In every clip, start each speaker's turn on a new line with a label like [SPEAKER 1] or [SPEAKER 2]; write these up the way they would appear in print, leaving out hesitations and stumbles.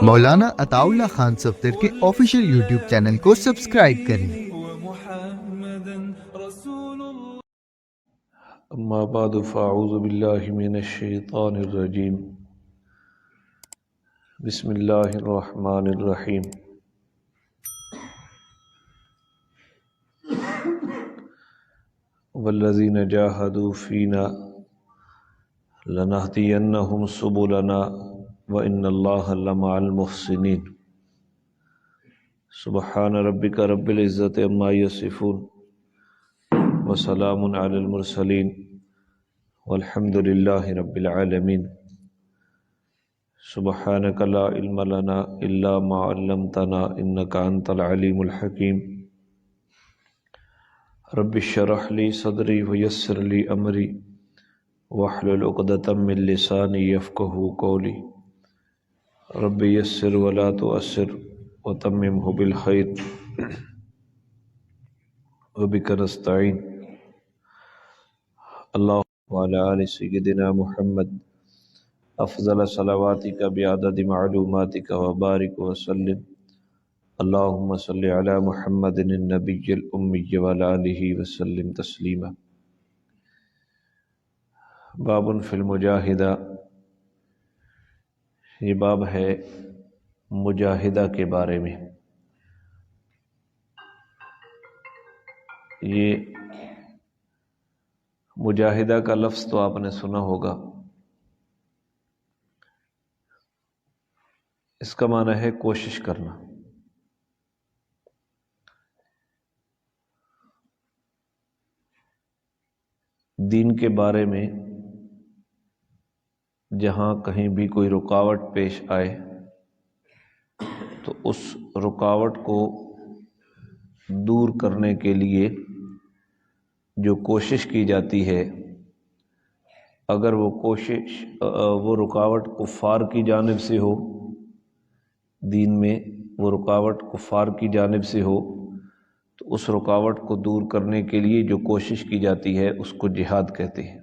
[SPEAKER 1] مولانا عطا اللہ خان صفدر کے official YouTube channel کو سبسکرائب کریں۔
[SPEAKER 2] اما بعد فاعوذ باللہ من الشیطان الرجیم بسم اللہ الرحمن الرحیم والذین جاہدوا فینا لنہدینہم سبلنا وان اللہ لمع المحسنین سبحان ربک رب العزت عما یصفون وسلام علی المرسلین والحمد للہ رب العالمین سبحانک لا علم لنا الا ما علمتنا انک انت العلیم الحکیم رب اشرح لی صدری ویسر لی امری واحلل عقدۃ من لسانی یفقہوا قولی رب یسر ولا تعسر وتممہ بالخیر وبک نستعین اللہ وعلی آل سیدنا محمد افضل صلواتک بعدد معلوماتک وبارک وسلم اللہم صلی علی محمد النبی الامی وعلی آلہ وسلم تسلیما۔ باب فی المجاہدہ، یہ باب ہے مجاہدہ کے بارے میں۔ یہ مجاہدہ کا لفظ تو آپ نے سنا ہوگا، اس کا معنی ہے کوشش کرنا۔ دین کے بارے میں جہاں کہیں بھی کوئی رکاوٹ پیش آئے تو اس رکاوٹ کو دور کرنے کے لیے جو کوشش کی جاتی ہے، اگر وہ رکاوٹ کفار کی جانب سے ہو، دین میں وہ رکاوٹ کفار کی جانب سے ہو، تو اس رکاوٹ کو دور کرنے کے لیے جو کوشش کی جاتی ہے اس کو جہاد کہتے ہیں۔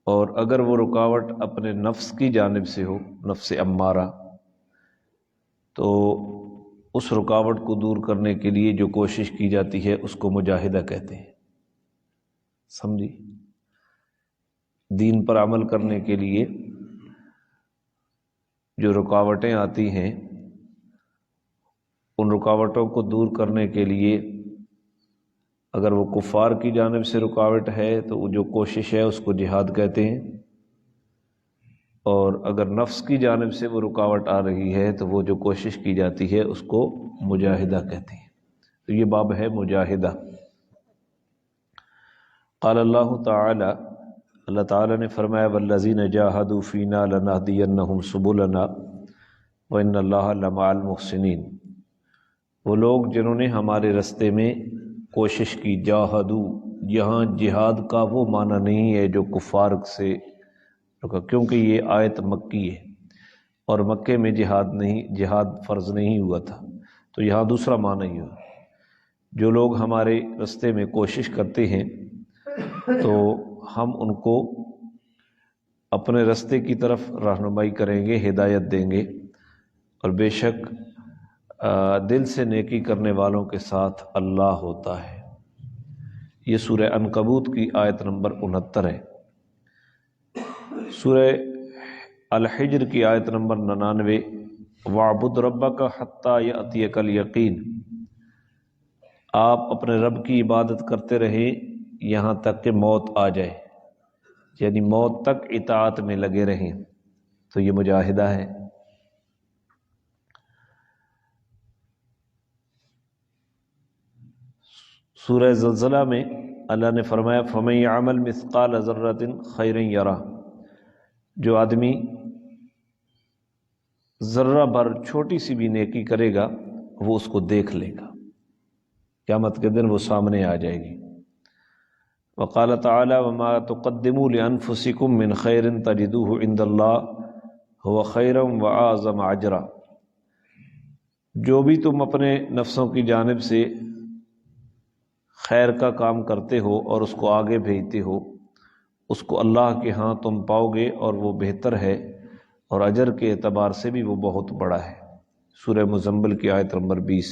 [SPEAKER 2] اور اگر وہ رکاوٹ اپنے نفس کی جانب سے ہو، نفس امارہ، تو اس رکاوٹ کو دور کرنے کے لیے جو کوشش کی جاتی ہے اس کو مجاہدہ کہتے ہیں۔ سمجھی؟ دین پر عمل کرنے کے لیے جو رکاوٹیں آتی ہیں، ان رکاوٹوں کو دور کرنے کے لیے اگر وہ کفار کی جانب سے رکاوٹ ہے تو وہ جو کوشش ہے اس کو جہاد کہتے ہیں، اور اگر نفس کی جانب سے وہ رکاوٹ آ رہی ہے تو وہ جو کوشش کی جاتی ہے اس کو مجاہدہ کہتے ہیں۔ تو یہ باب ہے مجاہدہ۔ قال اللہ تعالی، اللہ تعالی نے فرمایا والذین جاہدوا فینا لنہدینہم سبلنا وان اللہ لمع المحسنین، وہ لوگ جنہوں نے ہمارے رستے میں کوشش کی۔ جاہدوا، یہاں جہاد کا وہ معنی نہیں ہے جو کفار سے رکا، کیونکہ یہ آیت مکی ہے اور مکے میں جہاد فرض نہیں ہوا تھا، تو یہاں دوسرا معنی ہی ہوا۔ جو لوگ ہمارے رستے میں کوشش کرتے ہیں تو ہم ان کو اپنے رستے کی طرف رہنمائی کریں گے، ہدایت دیں گے، اور بے شک دل سے نیکی کرنے والوں کے ساتھ اللہ ہوتا ہے۔ یہ سورہ عنکبوت کی آیت نمبر 69 ہے۔ سورہ الحجر کی آیت نمبر 99 وَاعْبُدْ رَبَّكَ حَتَّى يَأْتِيَكَ الْيَقِينُ، آپ اپنے رب کی عبادت کرتے رہیں یہاں تک کہ موت آ جائے، یعنی موت تک اطاعت میں لگے رہیں، تو یہ مجاہدہ ہے۔ سورہ زلزلہ میں اللہ نے فرمایا فَمَن يَعْمَلْ مِثْقَالَ ذَرَّةٍ خَيْرًا يَرَهُ، جو آدمی ذرہ بھر چھوٹی سی بھی نیکی کرے گا وہ اس کو دیکھ لے گا، قیامت کے دن وہ سامنے آ جائے گی۔ وقال تعالی وما تقدموا لانفسکم من خیر تجدوه عند اللہ هو خیرا واعظم اجرا، جو بھی تم اپنے نفسوں کی جانب سے خیر کا کام کرتے ہو اور اس کو آگے بھیجتے ہو، اس کو اللہ کے ہاں تم پاؤ گے اور وہ بہتر ہے اور اجر کے اعتبار سے بھی وہ بہت بڑا ہے۔ سورہ مزمل کی آیت نمبر 20۔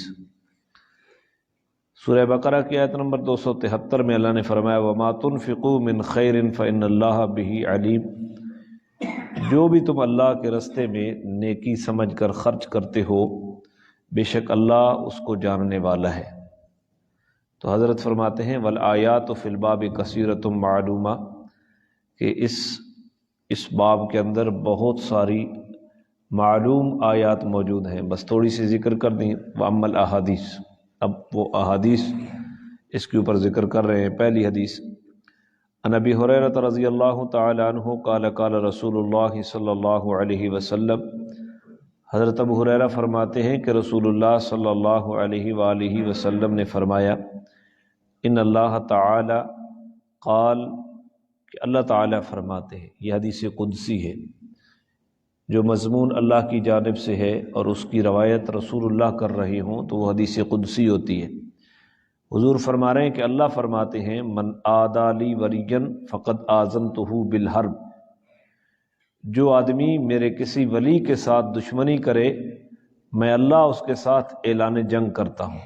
[SPEAKER 2] سورہ بقرہ کی آیت نمبر 273 میں اللہ نے فرمایا وَمَا تُنْفِقُوا مِنْ خَيْرٍ فَإِنَّ اللَّهَ بِهِ عَلِيمٌ، جو بھی تم اللہ کے رستے میں نیکی سمجھ کر خرچ کرتے ہو بے شک اللہ اس کو جاننے والا ہے۔ تو حضرت فرماتے ہیں وَالْآيَاتُ فِي الْبَابِ كَثِيرَةٌ مَعْلُومَةٌ کہ اس باب کے اندر بہت ساری معلوم آیات موجود ہیں، بس تھوڑی سی ذکر کر دیں۔ وَأَمَّا الْأَحَادِيث، اب وہ احادیث اس کے اوپر ذکر کر رہے ہیں۔ پہلی حدیث عن ابی ہریرہ رضی اللہ تعالی عنہ قال قال رسول اللہ صلی اللہ علیہ وسلم، حضرت ابو ہریرہ فرماتے ہیں کہ رسول اللہ صلی اللہ علیہ وآلہ وسلم نے فرمایا ان اللہ تعالی قال، کہ اللہ تعالی فرماتے ہیں، یہ حدیث قدسی ہے جو مضمون اللہ کی جانب سے ہے اور اس کی روایت رسول اللہ کر رہے ہوں تو وہ حدیث قدسی ہوتی ہے۔ حضور فرما رہے ہیں کہ اللہ فرماتے ہیں من عادی لی ولیا فقد آذنتہ بالحرب، جو آدمی میرے کسی ولی کے ساتھ دشمنی کرے میں اللہ اس کے ساتھ اعلان جنگ کرتا ہوں۔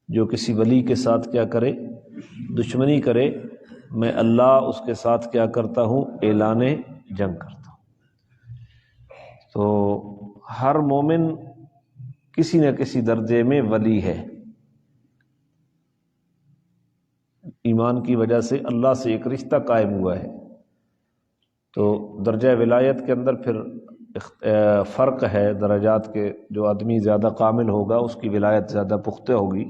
[SPEAKER 2] جو کسی ولی کے ساتھ کیا کرے؟ دشمنی کرے، میں اللہ اس کے ساتھ کیا کرتا ہوں؟ اعلان جنگ کرتا ہوں۔ تو ہر مومن کسی نہ کسی درجے میں ولی ہے، ایمان کی وجہ سے اللہ سے ایک رشتہ قائم ہوا ہے۔ تو درجہ ولایت کے اندر پھر فرق ہے درجات کے، جو آدمی زیادہ کامل ہوگا اس کی ولایت زیادہ پختہ ہوگی،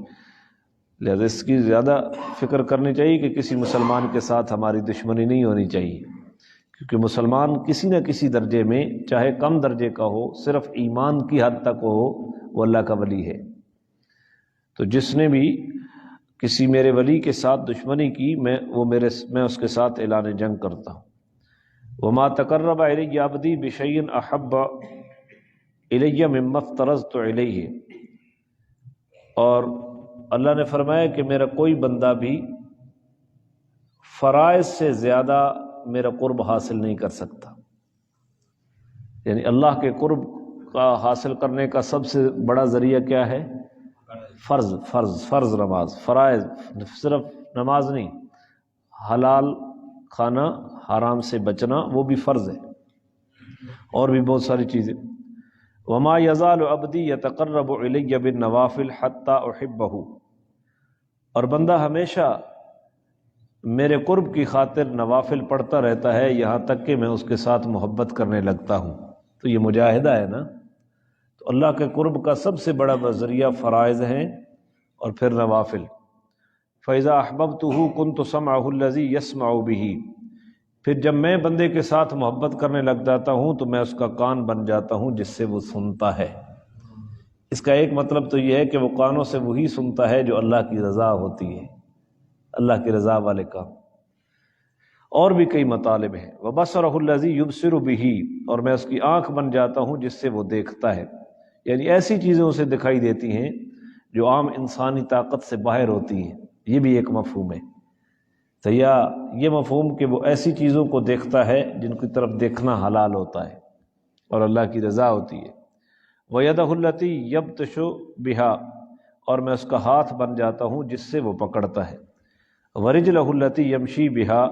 [SPEAKER 2] لہذا اس کی زیادہ فکر کرنی چاہیے کہ کسی مسلمان کے ساتھ ہماری دشمنی نہیں ہونی چاہیے، کیونکہ مسلمان کسی نہ کسی درجے میں، چاہے کم درجے کا ہو، صرف ایمان کی حد تک ہو، وہ اللہ کا ولی ہے۔ تو جس نے بھی کسی میرے ولی کے ساتھ دشمنی کی میں اس کے ساتھ اعلان جنگ کرتا ہوں۔ وما تقرب الی عبدی بشیء احب الی مما افترضت علیہ، اور اللہ نے فرمایا کہ میرا کوئی بندہ بھی فرائض سے زیادہ میرا قرب حاصل نہیں کر سکتا، یعنی اللہ کے قرب کا حاصل کرنے کا سب سے بڑا ذریعہ کیا ہے؟ فرض نماز، فرائض، صرف نماز نہیں، حلال کھانا، حرام سے بچنا، وہ بھی فرض ہے، اور بھی بہت ساری چیزیں۔ وما یزال عبدی یتقرب الی بالنوافل حتی احبہ، اور بندہ ہمیشہ میرے قرب کی خاطر نوافل پڑھتا رہتا ہے یہاں تک کہ میں اس کے ساتھ محبت کرنے لگتا ہوں۔ تو یہ مجاہدہ ہے نا۔ تو اللہ کے قرب کا سب سے بڑا ذریعہ فرائض ہیں اور پھر نوافل۔ فَإِذَا أَحْبَبْتُهُ كُنْتُ سَمْعَهُ الَّذِي يَسْمَعُ بِهِ، پھر جب میں بندے کے ساتھ محبت کرنے لگ جاتا ہوں تو میں اس کا کان بن جاتا ہوں جس سے وہ سنتا ہے۔ اس کا ایک مطلب تو یہ ہے کہ وہ کانوں سے وہی سنتا ہے جو اللہ کی رضا ہوتی ہے، اللہ کی رضا والے کام۔ اور بھی کئی مطالب ہیں۔ وَبَصَرَهُ الَّذِي يُبْصِرُ بِهِ، اور میں اس کی آنکھ بن جاتا ہوں جس سے وہ دیکھتا ہے، یعنی ایسی چیزیں اسے دکھائی دیتی ہیں جو عام انسانی طاقت سے باہر ہوتی ہیں۔ یہ بھی ایک مفہوم ہے۔ تو یا یہ مفہوم کہ وہ ایسی چیزوں کو دیکھتا ہے جن کی طرف دیکھنا حلال ہوتا ہے اور اللہ کی رضا ہوتی ہے۔ وَيَدَهُ الَّتِي يَبْطِشُ بِهَا، اور میں اس کا ہاتھ بن جاتا ہوں جس سے وہ پکڑتا ہے۔ وَرِجْلَهُ الَّتِي يَمْشِي بِهَا،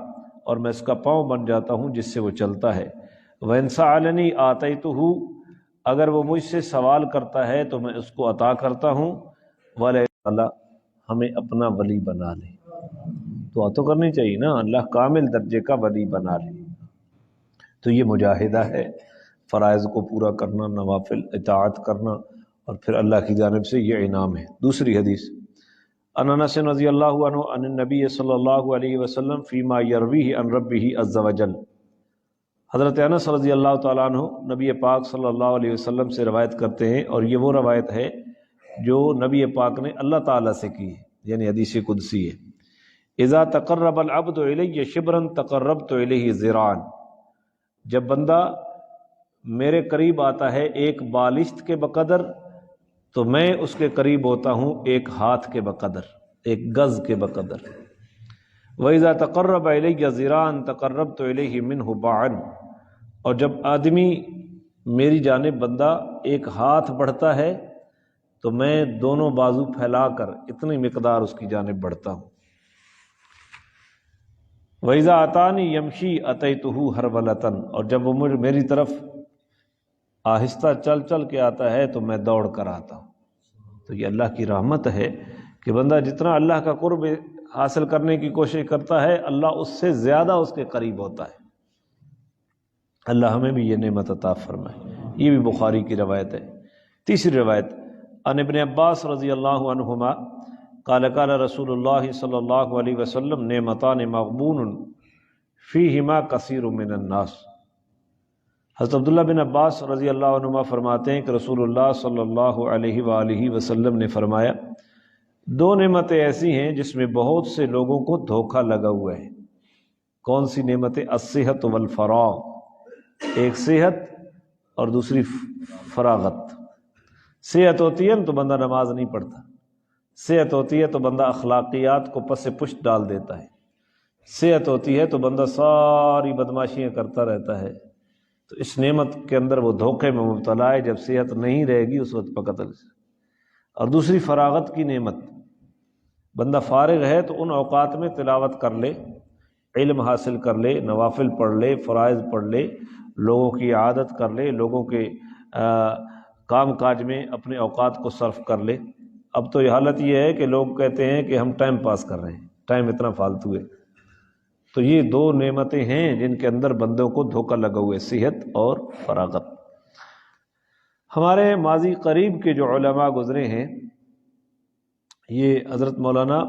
[SPEAKER 2] اور میں اس کا پاؤں بن جاتا ہوں جس سے وہ چلتا ہے۔ وَإِنْ سَأَلَنِي آتَيْتُهُ، اگر وہ مجھ سے سوال کرتا ہے تو میں اس کو عطا کرتا ہوں۔ وَلَا، ہمیں اپنا ولی بنا لے، دعا تو کرنی چاہیے نا، اللہ کامل درجے کا ولی بنا لے۔ تو یہ مجاہدہ ہے، فرائض کو پورا کرنا، نوافل اطاعت کرنا، اور پھر اللہ کی جانب سے یہ انعام ہے۔ دوسری حدیث عن انس رضی اللہ عنہ عن النبی صلی اللہ علیہ وسلم فیما یرویہ عن ربہ عز وجل، حضرت انس رضی اللہ تعالیٰ عنہ نبی پاک صلی اللہ علیہ وسلم سے روایت کرتے ہیں، اور یہ وہ روایت ہے جو نبی پاک نے اللہ تعالیٰ سے کی ہے، یعنی حدیث قدسی ہے۔ اذا تقرب العبد الی شبرا تقربت الیہ ذراعا، جب بندہ میرے قریب آتا ہے ایک بالشت کے بقدر تو میں اس کے قریب ہوتا ہوں ایک ہاتھ کے بقدر، ایک گز کے بقدر۔ وَإِذَا تَقَرَّبَ إِلَيَّ ذِرَاعًا تَقَرَّبْتُ إِلَيْهِ مِنْهُ بَاعًا، اور جب آدمی میری جانب بندہ ایک ہاتھ بڑھتا ہے تو میں دونوں بازو پھیلا کر اتنی مقدار اس کی جانب بڑھتا ہوں۔ وَإِذَا أَتَانِي يَمْشِي أَتَيْتُهُ هَرْوَلَةً، اور جب وہ میری طرف آہستہ چل چل کے آتا ہے تو میں دوڑ کر آتا ہوں۔ تو یہ اللہ کی رحمت ہے کہ بندہ جتنا اللہ کا قرب حاصل کرنے کی کوشش کرتا ہے اللہ اس سے زیادہ اس کے قریب ہوتا ہے۔ اللہ ہمیں بھی یہ نعمت عطا فرمائے۔ یہ بھی بخاری کی روایت ہے۔ تیسری روایت عن ابن عباس رضی اللہ عنہما قال قال رسول اللہ صلی اللہ علیہ وسلم نعمتان مغبون فیہما کثیر من الناس۔ حضرت عبداللہ بن عباس رضی اللہ عنہما فرماتے ہیں کہ رسول اللہ صلی اللہ علیہ وآلہ وسلم نے فرمایا دو نعمتیں ایسی ہیں جس میں بہت سے لوگوں کو دھوکہ لگا ہوا ہے۔ کون سی نعمتیں؟ الصحت والفراغ، ایک صحت اور دوسری فراغت۔ صحت ہوتی ہے تو بندہ نماز نہیں پڑھتا، صحت ہوتی ہے تو بندہ اخلاقیات کو پس پشت ڈال دیتا ہے، صحت ہوتی ہے تو بندہ ساری بدماشیاں کرتا رہتا ہے۔ تو اس نعمت کے اندر وہ دھوکے میں مبتلا ہے جب صحت نہیں رہے گی اس وقت پکڑ سے۔ اور دوسری فراغت کی نعمت، بندہ فارغ ہے تو ان اوقات میں تلاوت کر لے، علم حاصل کر لے، نوافل پڑھ لے، فرائض پڑھ لے، لوگوں کی عادت کر لے، لوگوں کے کام کاج میں اپنے اوقات کو صرف کر لے۔ اب تو یہ حالت یہ ہے کہ لوگ کہتے ہیں کہ ہم ٹائم پاس کر رہے ہیں، ٹائم اتنا فالتو ہے۔ تو یہ دو نعمتیں ہیں جن کے اندر بندوں کو دھوکہ لگا ہوئے، صحت اور فراغت۔ ہمارے ماضی قریب کے جو علماء گزرے ہیں، یہ حضرت مولانا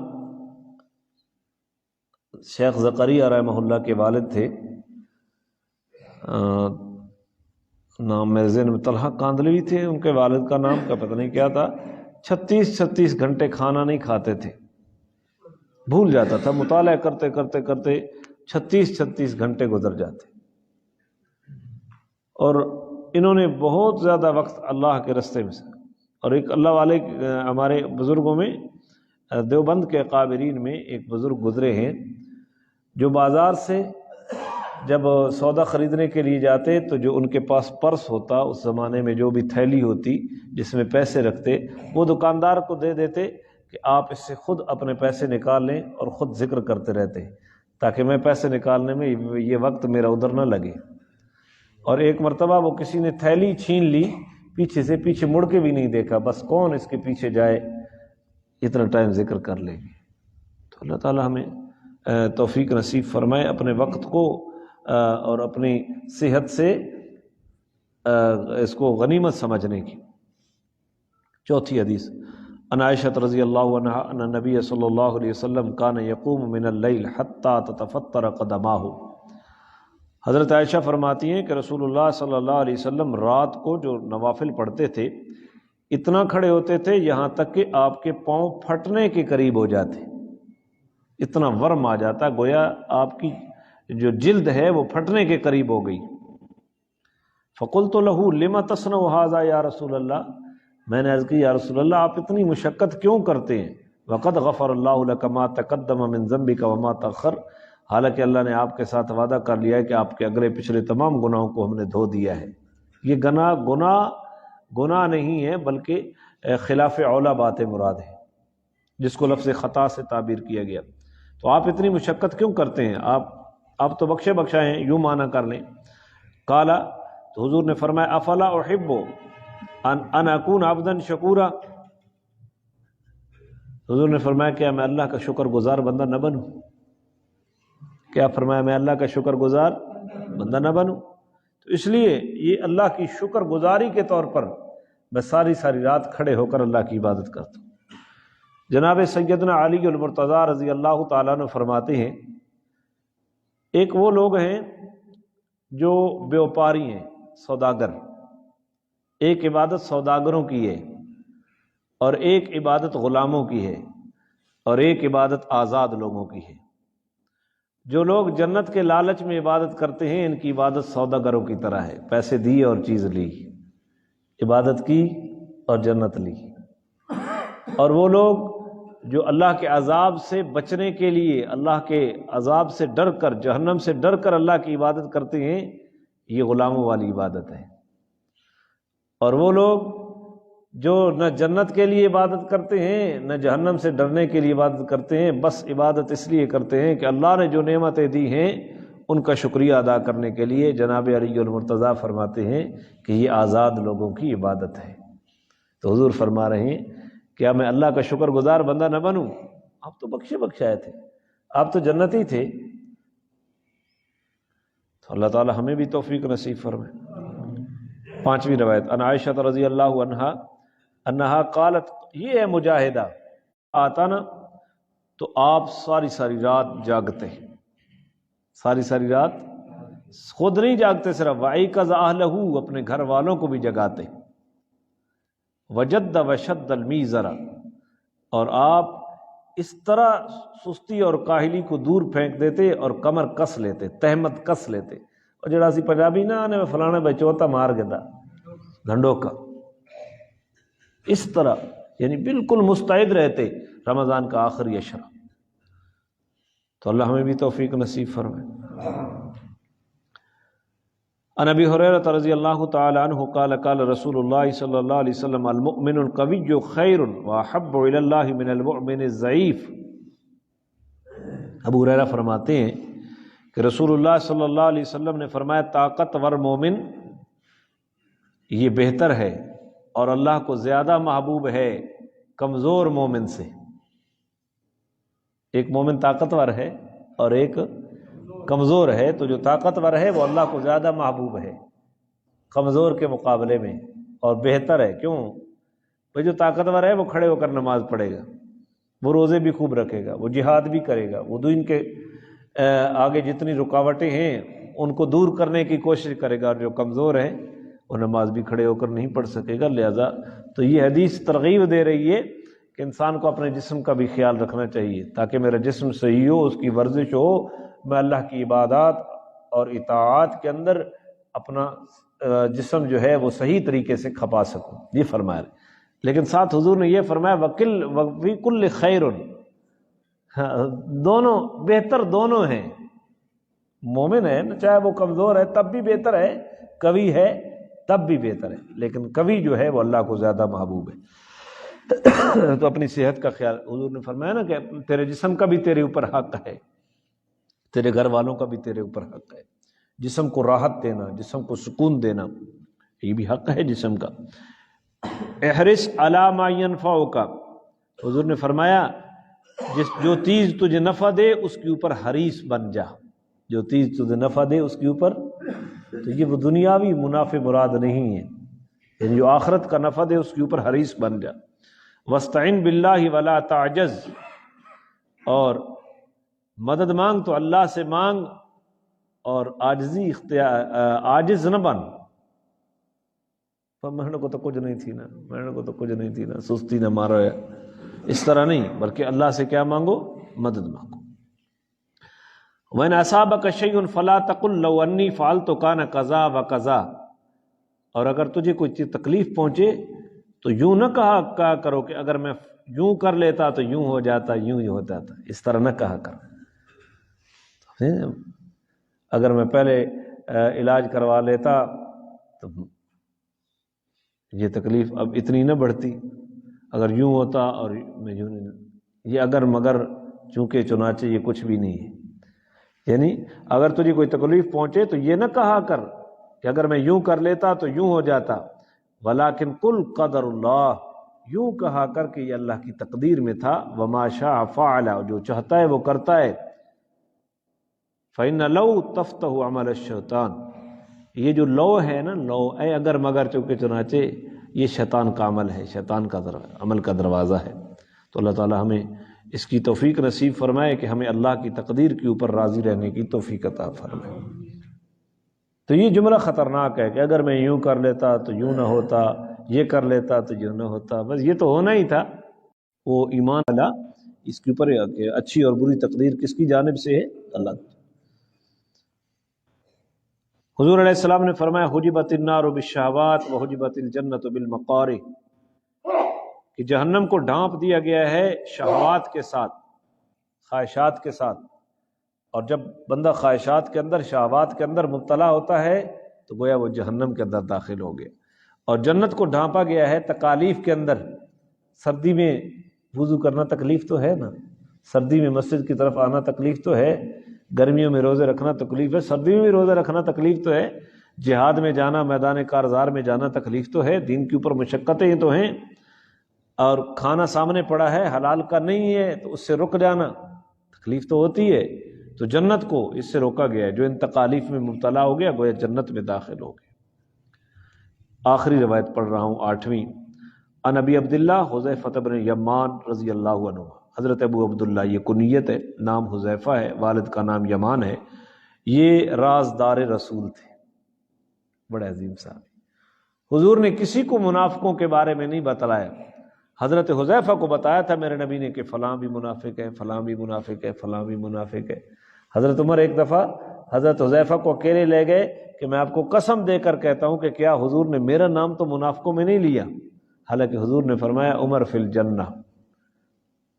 [SPEAKER 2] شیخ زکریا رحمہ اللہ کے والد تھے، نام میرے ذہن میں طلحہ کاندلوی تھے، ان کے والد کا نام کا پتہ نہیں کیا تھا۔ 36 گھنٹے کھانا نہیں کھاتے تھے، بھول جاتا تھا، مطالعہ کرتے کرتے کرتے 36 گھنٹے گزر جاتے۔ اور انہوں نے بہت زیادہ وقت اللہ کے راستے میں سے، اور ایک اللہ والے ہمارے بزرگوں میں دیوبند کے قابرین میں ایک بزرگ گزرے ہیں جو بازار سے جب سودا خریدنے کے لیے جاتے تو جو ان کے پاس پرس ہوتا، اس زمانے میں جو بھی تھیلی ہوتی جس میں پیسے رکھتے، وہ دکاندار کو دے دیتے کہ آپ اس سے خود اپنے پیسے نکال لیں اور خود ذکر کرتے رہتے تاکہ میں پیسے نکالنے میں یہ وقت میرا ادھر نہ لگے۔ اور ایک مرتبہ وہ کسی نے تھیلی چھین لی، پیچھے سے پیچھے مڑ کے بھی نہیں دیکھا، بس کون اس کے پیچھے جائے، اتنا ٹائم ذکر کر لے گی۔ تو اللہ تعالی ہمیں توفیق نصیب فرمائے اپنے وقت کو اور اپنی صحت سے اس کو غنیمت سمجھنے کی۔ چوتھی حدیث عن عائشہ رضی اللہ عنہ ان نبی صلی اللہ علیہ وسلم کان یقوم من اللیل حتی تتفطر قدماہ۔ حضرت عائشہ فرماتی ہیں کہ رسول اللہ صلی اللہ علیہ وسلم رات کو جو نوافل پڑھتے تھے اتنا کھڑے ہوتے تھے یہاں تک کہ آپ کے پاؤں پھٹنے کے قریب ہو جاتے، اتنا ورم آ جاتا، گویا آپ کی جو جلد ہے وہ پھٹنے کے قریب ہو گئی۔ فقلت له لما تصنع هذا یا رسول اللہ، میں نے عرض کی یا رسول اللہ آپ اتنی مشقت کیوں کرتے ہیں؟ وقد غفر اللہ لك ما تقدم من ذنبك وما تأخر، حالانکہ اللہ نے آپ کے ساتھ وعدہ کر لیا ہے کہ آپ کے اگلے پچھلے تمام گناہوں کو ہم نے دھو دیا ہے۔ یہ گناہ نہیں ہے بلکہ خلاف اولا باتیں مراد ہے جس کو لفظ خطا سے تعبیر کیا گیا۔ تو آپ اتنی مشقت کیوں کرتے ہیں؟ آپ تو بخشے بخشائے ہیں، یوں معنی کر لیں۔ قالا، تو حضور نے فرمایا افلا احب ان اکون عبدا شکورا، حضور نے فرمایا کیا میں اللہ کا شکر گزار بندہ نہ بنوں؟ کیا فرمایا میں اللہ کا شکر گزار بندہ نہ بنوں؟ تو اس لیے یہ اللہ کی شکر گزاری کے طور پر میں ساری رات کھڑے ہو کر اللہ کی عبادت کرتا ہوں۔ جناب سیدنا علی المرتضیٰ رضی اللہ تعالیٰ عنہ فرماتے ہیں ایک وہ لوگ ہیں جو بیوپاری ہیں، سوداگر، ایک عبادت سوداگروں کی ہے اور ایک عبادت غلاموں کی ہے اور ایک عبادت آزاد لوگوں کی ہے۔ جو لوگ جنت کے لالچ میں عبادت کرتے ہیں ان کی عبادت سوداگروں کی طرح ہے، پیسے دیے اور چیز لی، عبادت کی اور جنت لی۔ اور وہ لوگ جو اللہ کے عذاب سے بچنے کے لیے، اللہ کے عذاب سے ڈر کر، جہنم سے ڈر کر اللہ کی عبادت کرتے ہیں، یہ غلاموں والی عبادت ہے۔ اور وہ لوگ جو نہ جنت کے لیے عبادت کرتے ہیں نہ جہنم سے ڈرنے کے لیے عبادت کرتے ہیں، بس عبادت اس لیے کرتے ہیں کہ اللہ نے جو نعمتیں دی ہیں ان کا شکریہ ادا کرنے کے لیے۔ جناب علی المرتضیٰ فرماتے ہیں کہ یہ آزاد لوگوں کی عبادت ہے۔ تو حضور فرما رہے ہیں کیا میں اللہ کا شکر گزار بندہ نہ بنوں؟ آپ تو بخشائے تھے، آپ تو جنتی تھے۔ تو اللہ تعالی ہمیں بھی توفیق نصیب فرمائے۔ پانچویں روایت، ان عائشہ رضی اللہ عنہا انہا قالت، یہ ہے مجاہدہ، آتا نا تو آپ ساری رات جاگتے، ساری رات خود نہیں جاگتے صرف، وَأَيْقَظَ أَهْلَهُ، اپنے گھر والوں کو بھی جگاتے، وَجَدَّ وَشَدَّ الْمِيزَرَ، اور آپ اس طرح سستی اور کاہلی کو دور پھینک دیتے اور کمر کس لیتے، تہمت کس لیتے۔ اور جڑا سی پنجابی نہ آنے میں فلانے بھائی چوتا مار گدا گھنڈوں کا، اس طرح یعنی بالکل مستعد رہتے رمضان کا آخری عشرہ۔ تو اللہ ہمیں بھی توفیق نصیب فرمائے۔ عن ابی ہریرہ رضی اللہ تعالی عنہ قال قال رسول اللہ صلی اللہ علیہ وسلم المؤمن القوی خیر واحب الی اللہ من المؤمن الضعیف۔ ابو ہریرہ فرماتے ہیں کہ رسول اللہ صلی اللہ علیہ وسلم نے فرمایا طاقتور مومن یہ بہتر ہے اور اللہ کو زیادہ محبوب ہے کمزور مومن سے۔ ایک مومن طاقتور ہے اور ایک کمزور ہے، تو جو طاقتور ہے وہ اللہ کو زیادہ محبوب ہے کمزور کے مقابلے میں، اور بہتر ہے۔ کیوں؟ بھائی جو طاقتور ہے وہ کھڑے ہو کر نماز پڑھے گا، وہ روزے بھی خوب رکھے گا، وہ جہاد بھی کرے گا، وہ دین کے آگے جتنی رکاوٹیں ہیں ان کو دور کرنے کی کوشش کرے گا، اور جو کمزور ہے وہ نماز بھی کھڑے ہو کر نہیں پڑھ سکے گا۔ لہذا تو یہ حدیث ترغیب دے رہی ہے کہ انسان کو اپنے جسم کا بھی خیال رکھنا چاہیے، تاکہ میرا جسم صحیح ہو، اس کی ورزش ہو، میں اللہ کی عبادات اور اطاعات کے اندر اپنا جسم جو ہے وہ صحیح طریقے سے کھپا سکوں، یہ فرمایا۔ لیکن ساتھ حضور نے یہ فرمایا وَفِي كُلِّ خَيْرٌ، دونوں بہتر دونوں ہیں۔ مومن ہے چاہے وہ کمزور ہے تب بھی بہتر ہے، قوی ہے تب بھی بہتر ہے، لیکن قوی جو ہے وہ اللہ کو زیادہ محبوب ہے۔ تو اپنی صحت کا خیال، حضور نے فرمایا نا کہ تیرے جسم کا بھی تیرے اوپر حق ہے، تیرے گھر والوں کا بھی تیرے اوپر حق ہے، جسم کو راحت دینا، جسم کو سکون دینا، یہ بھی حق ہے جسم کا۔ احرص علی ما ینفعک، حضور نے فرمایا جو چیز تجھے نفع دے اس کے اوپر حریص بن جا، جو چیز تجھے نفع دے اس کے اوپر، تو یہ وہ دنیاوی منافع مراد نہیں ہے، یعنی جو آخرت کا نفع دے اس کے اوپر حریص بن جا۔ واستعن باللہ ولا تعجز، اور مدد مانگ تو اللہ سے مانگ اور عاجز نہ بن۔ میرے کو تو کچھ نہیں تھی نا، میرے کو تو کچھ نہیں تھی نا، سستی نہ مارو، اس طرح نہیں، بلکہ اللہ سے کیا مانگو؟ مدد مانگو۔ وَإِنْ أَصَابَكَ شَيْءٌ فَلَا تَقُلْ لَوْ أَنِّي فَعَلْتُ كَانَ كَذَا وَكَذَا، اور اگر تجھے کوئی چیز تکلیف پہنچے تو یوں نہ کہا کرو کہ اگر میں یوں کر لیتا تو یوں ہو جاتا، یوں ہی ہوتا تھا، اس طرح نہ کہا کر۔ اگر میں پہلے علاج کروا لیتا تو یہ تکلیف اب اتنی نہ بڑھتی، اگر یوں ہوتا اور میں یوں نہیں، یہ اگر مگر چونکہ چنانچہ یہ کچھ بھی نہیں ہے۔ یعنی اگر تجھے کوئی تکلیف پہنچے تو یہ نہ کہا کر کہ اگر میں یوں کر لیتا تو یوں ہو جاتا، ولیکن قل قدر اللہ، یوں کہا کر کہ یہ اللہ کی تقدیر میں تھا، وما شاء فعل، جو چاہتا ہے وہ کرتا ہے۔ فإن لو تفتح عمل الشیطان، یہ جو لو ہے نا، لو اے اگر مگر چونکہ چنانچہ، یہ شیطان کا عمل ہے، شیطان کا عمل کا دروازہ ہے۔ تو اللہ تعالی ہمیں اس کی توفیق نصیب فرمائے کہ ہمیں اللہ کی تقدیر کے اوپر راضی رہنے کی توفیق عطا فرمائے۔ تو یہ جملہ خطرناک ہے کہ اگر میں یوں کر لیتا تو یوں نہ ہوتا، یہ کر لیتا تو یوں نہ ہوتا، بس یہ تو ہونا ہی تھا۔ وہ ایمان اللہ اس کے اوپر ہے کہ اچھی اور بری تقدیر کس کی جانب سے ہے؟ اللہ کی۔ حضور علیہ السلام نے فرمایا حجبت النار بالشہوات وحجبت الجنت بالمقارہ، کہ جہنم کو ڈھانپ دیا گیا ہے شہوات کے ساتھ، خواہشات کے ساتھ، اور جب بندہ خواہشات کے اندر، شہوات کے اندر مبتلا ہوتا ہے تو گویا وہ جہنم کے اندر داخل ہو گیا۔ اور جنت کو ڈھانپا گیا ہے تکالیف کے اندر۔ سردی میں وضو کرنا تکلیف تو ہے نا، سردی میں مسجد کی طرف آنا تکلیف تو ہے، گرمیوں میں روزے رکھنا تکلیف ہے، سردیوں میں روزے رکھنا تکلیف تو ہے، جہاد میں جانا، میدان کارزار میں جانا تکلیف تو ہے، دین کے اوپر مشقتیں تو ہیں، اور کھانا سامنے پڑا ہے حلال کا نہیں ہے تو اس سے رک جانا تکلیف تو ہوتی ہے۔ تو جنت کو اس سے روکا گیا ہے، جو ان تکالیف میں مبتلا ہو گیا گویا جنت میں داخل ہو گیا۔ آخری روایت پڑھ رہا ہوں 8ویں۔ عن ابی عبداللہ حذیفہ بن یمان رضی اللہ عنہ، حضرت ابو عبداللہ یہ کنیت ہے، نام حذیفہ ہے، والد کا نام یمان ہے، یہ رازدار رسول تھے، بڑے عظیم صاحب۔ حضور نے کسی کو منافقوں کے بارے میں نہیں بتلایا، حضرت حذیفہ کو بتایا تھا میرے نبی نے کہ فلاں بھی منافق ہے، فلاں بھی منافق ہے، فلاں بھی منافق ہے۔ حضرت عمر ایک دفعہ حضرت حذیفہ کو اکیلے لے گئے کہ میں آپ کو قسم دے کر کہتا ہوں کہ کیا حضور نے میرا نام تو منافقوں میں نہیں لیا؟ حالانکہ حضور نے فرمایا عمر فی الجنہ،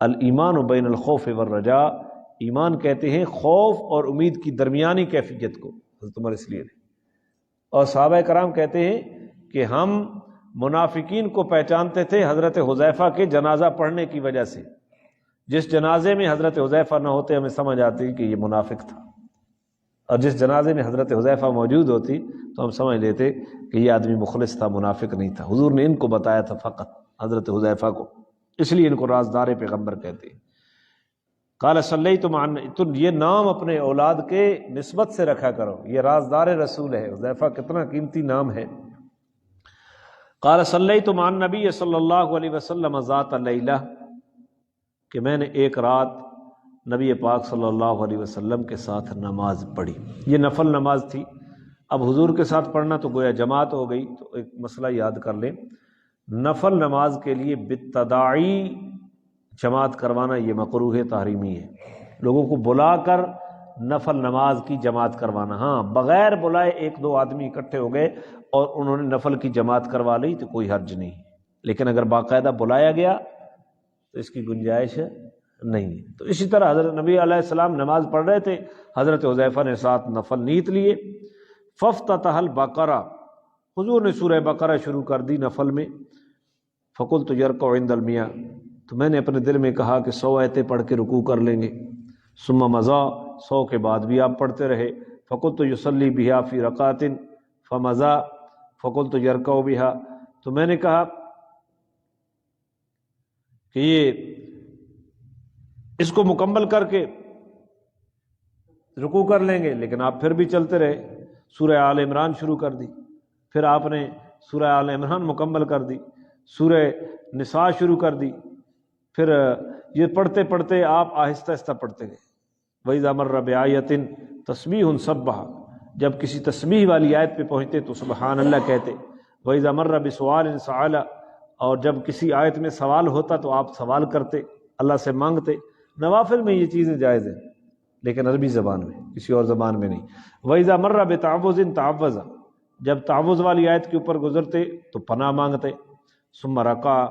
[SPEAKER 2] الایمان بین الخوف والرجاء، ایمان کہتے ہیں خوف اور امید کی درمیانی کیفیت کو، حضرت عمر اس لیے نے۔ اور صحابہ کرام کہتے ہیں کہ ہم منافقین کو پہچانتے تھے حضرت حذیفہ کے جنازہ پڑھنے کی وجہ سے، جس جنازے میں حضرت حذیفہ نہ ہوتے ہمیں سمجھ آتی کہ یہ منافق تھا، اور جس جنازے میں حضرت حذیفہ موجود ہوتی تو ہم سمجھ لیتے کہ یہ آدمی مخلص تھا، منافق نہیں تھا۔ حضور نے ان کو بتایا تھا فقط، حضرت حذیفہ کو، اس لیے ان کو رازدار پیغمبر کہتے ہیں۔ قال صلیت مع، تو یہ نام اپنے اولاد کے نسبت سے رکھا کرو، یہ رازدار رسول ہے، حذیفہ کتنا قیمتی نام ہے۔ قال صلیت مع النبی صلی اللہ علیہ وسلم ذات لیلہ، کہ میں نے ایک رات نبی پاک صلی اللہ علیہ وسلم کے ساتھ نماز پڑھی، یہ نفل نماز تھی۔ اب حضور کے ساتھ پڑھنا تو گویا جماعت ہو گئی، تو ایک مسئلہ یاد کر لیں، نفل نماز کے لیے بالتداعی جماعت کروانا یہ مکروہ تحریمی ہے، لوگوں کو بلا کر نفل نماز کی جماعت کروانا، ہاں بغیر بلائے ایک دو آدمی اکٹھے ہو گئے اور انہوں نے نفل کی جماعت کروا لی تو کوئی حرج نہیں، لیکن اگر باقاعدہ بلایا گیا تو اس کی گنجائش نہیں۔ تو اسی طرح حضرت نبی علیہ السلام نماز پڑھ رہے تھے، حضرت حذیفہ نے ساتھ نفل نیت لیے۔ فافتتح البقرہ، حضور نے سورہ بقرہ شروع کر دی نفل میں۔ فقلت یرکع عند المئہ، تو میں نے اپنے دل میں کہا کہ 100 آیتیں پڑھ کے رکوع کر لیں گے۔ ثم مضى، 100 کے بعد بھی آپ پڑھتے رہے۔ فقلت یصلی بہا فی رکعۃ فمضى فقلت یرکع بہا، تو میں نے کہا کہ یہ اس کو مکمل کر کے رکوع کر لیں گے، لیکن آپ پھر بھی چلتے رہے۔ سورہ آل عمران شروع کر دی، پھر آپ نے سورہ آل عمران مکمل کر دی، سورہ نساء شروع کر دی، پھر یہ پڑھتے پڑھتے آپ آہستہ آہستہ پڑھتے گئے۔ وَإِذَا مَرَّ بِآیَةٍ تَسْبِیحٌ سَبَّحَ، جب کسی تسبیح والی آیت پہ پہنچتے تو سبحان اللہ کہتے۔ وَإِذَا مَرَّ بِسُؤَالٍ سَأَلَ، اور جب کسی آیت میں سوال ہوتا تو آپ سوال کرتے، اللہ سے مانگتے۔ نوافل میں یہ چیزیں جائز ہیں، لیکن عربی زبان میں، کسی اور زبان میں نہیں۔ وَإِذَا مَرَّ بِتَعَوُّذٍ تَعَوَّذَ، جب تعوذ والی آیت کے اوپر گزرتے تو پناہ مانگتے۔ ثم رکع،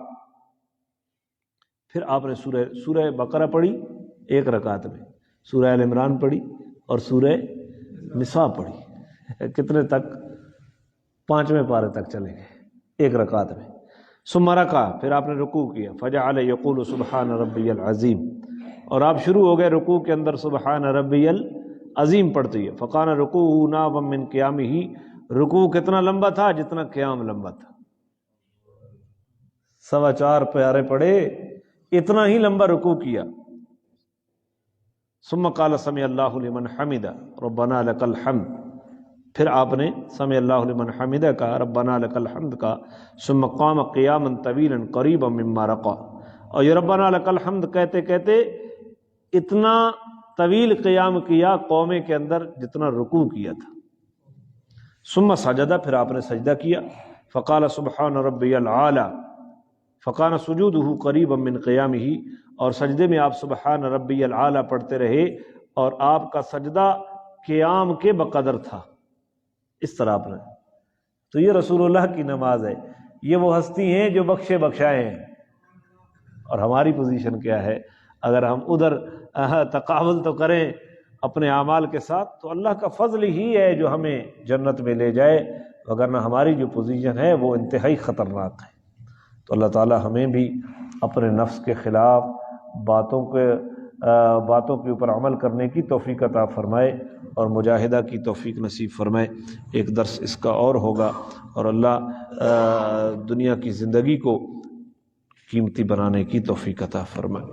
[SPEAKER 2] پھر آپ نے سورہ بقرہ پڑھی ایک رکعت میں، سورہ آل عمران پڑھی اور سورہ نساء پڑھی، کتنے تک؟ 5ویں پارے تک چلے گئے ایک رکعت میں۔ ثم رکع، پھر آپ نے رکوع کیا۔ فجعل یقول سبحان ربی العظیم، اور آپ شروع ہو گئے رکوع کے اندر سبحان ربی العظیم پڑھتے ہوئے۔ فکان رکوعہ ناوا من قیامہ، رکوع کتنا لمبا تھا جتنا قیام لمبا تھا، 4.25 پیارے پڑھے، اتنا ہی لمبا رکوع کیا۔ ثم قال سمع اللہ لمن حمدہ ربنا لک الحمد، پھر آپ نے سمع اللہ لمن حمدہ کا ربنا لک الحمد کا۔ ثم قام قیاما طویلا قریبا مما رقع، اور یہ ربنا لک الحمد کہتے کہتے اتنا طویل قیام کیا قومے کے اندر جتنا رکوع کیا تھا۔ ثم سجدہ، پھر آپ نے سجدہ کیا۔ فقال سبحان ربی العالی، فقان سجودہ قریبا من قیامہ، اور سجدے میں آپ سبحان ربی العالی پڑھتے رہے اور آپ کا سجدہ قیام کے بقدر تھا، اس طرح آپ نے۔ تو یہ رسول اللہ کی نماز ہے، یہ وہ ہستی ہیں جو بخشے بخشائے ہیں۔ اور ہماری پوزیشن کیا ہے؟ اگر ہم ادھر تقابل تو کریں اپنے اعمال کے ساتھ تو اللہ کا فضل ہی ہے جو ہمیں جنت میں لے جائے، وگرنہ ہماری جو پوزیشن ہے وہ انتہائی خطرناک ہے۔ تو اللہ تعالی ہمیں بھی اپنے نفس کے خلاف باتوں کے اوپر عمل کرنے کی توفیق عطا فرمائے اور مجاہدہ کی توفیق نصیب فرمائے۔ ایک درس اس کا اور ہوگا، اور اللہ دنیا کی زندگی کو قیمتی بنانے کی توفیق عطا فرمائے۔